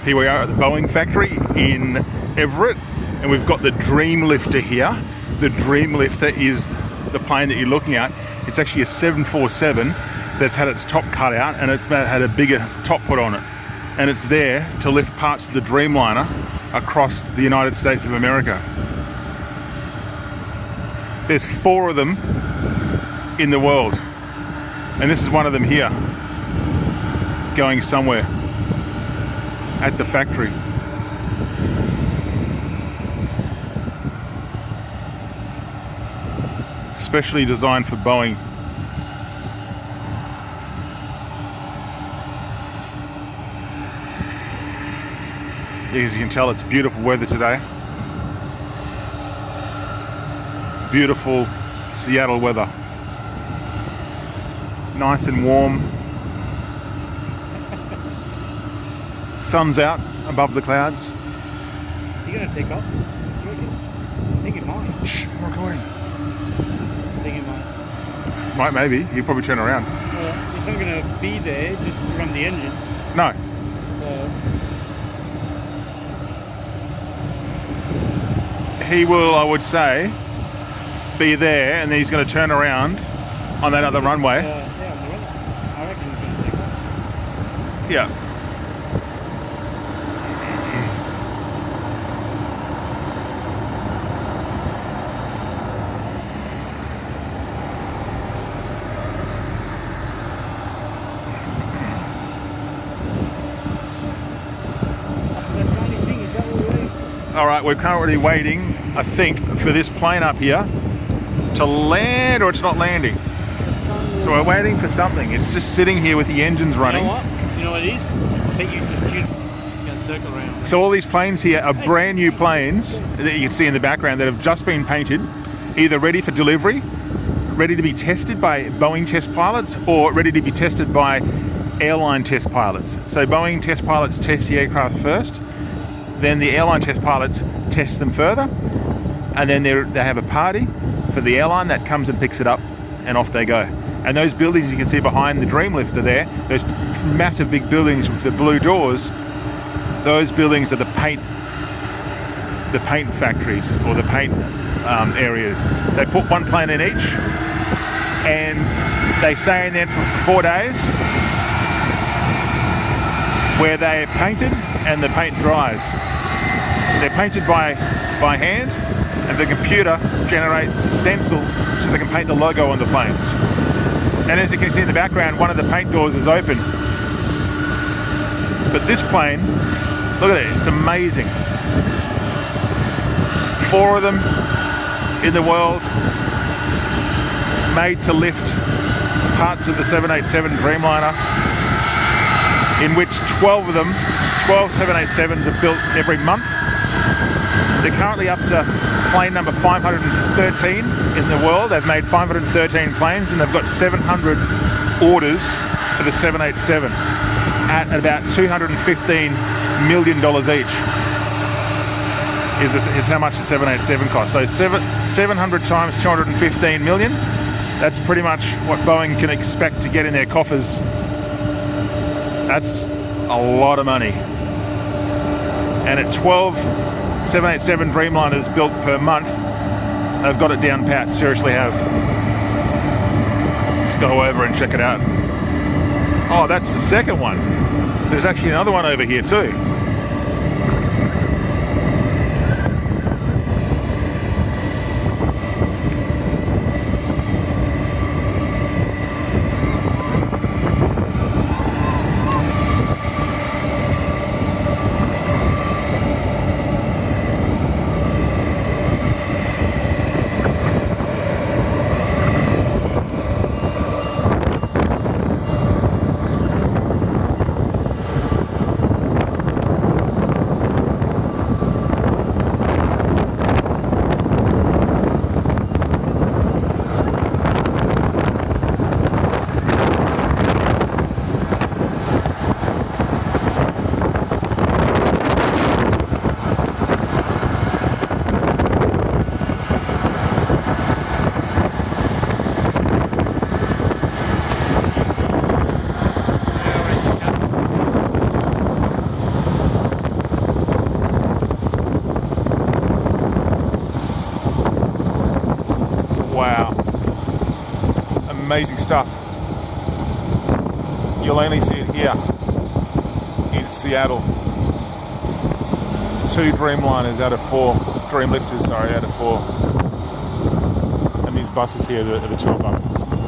Here we are at the Boeing factory in Everett, and we've got the DreamLifter here. The DreamLifter is the plane that you're looking at. It's actually a 747 that's had its top cut out, and it's had a bigger top put on it. And it's there to lift parts of the Dreamliner across the United States of America. There's 4 of them in the world, and this is one of them here, going somewhere at the factory. Specially designed for Boeing. As you can tell, it's beautiful weather today. Beautiful Seattle weather. Nice and warm. Sun's out above the clouds. Is he going to take off? I think it might. Shh, I'm recording. I think it might. Maybe. He'll probably turn around. Well, he's not going to be there just to run the engines. No. So He will, I would say, be there, and then he's going to turn around on that other runway. yeah, on the runway. I reckon he's going to take off. Yeah. All right, we're currently waiting, I think, for this plane up here to land, or it's not landing. So we're waiting for something. It's just sitting here with the engines running. You know what? You know what it is? I bet you it's tune. It's going to circle around. So all these planes here are brand new planes that you can see in the background that have just been painted, either ready for delivery, ready to be tested by Boeing test pilots, or ready to be tested by airline test pilots. So Boeing test pilots test the aircraft first, then the airline test pilots test them further, and then they have a party for the airline that comes and picks it up, and off they go. And those buildings you can see behind the DreamLifter there, those massive big buildings with the blue doors, those buildings are the paint factories, or the paint areas. They put one plane in each, and they stay in there for 4 days, where they're painted and the paint dries. They're painted by hand, and the computer generates a stencil so they can paint the logo on the planes. And as you can see in the background, one of the paint doors is open. But this plane, look at it, it's amazing. 4 of them in the world, made to lift parts of the 787 Dreamliner, in which 12 of them, 12 787s are built every month. They're currently up to plane number 513 in the world. They've made 513 planes, and they've got 700 orders for the 787 at about $215 million each is how much the 787 costs. So 700 times 215 million, that's pretty much what Boeing can expect to get in their coffers. That's a lot of money. And at 12 787 Dreamliners built per month, they've got it down pat, seriously have. Let's go over and check it out. Oh, that's the second one. There's actually another one over here too. amazing stuff. You'll only see it here in Seattle. 2 Dreamliners out of 4, Dreamlifters, sorry, out of 4. And these buses here are the tour buses.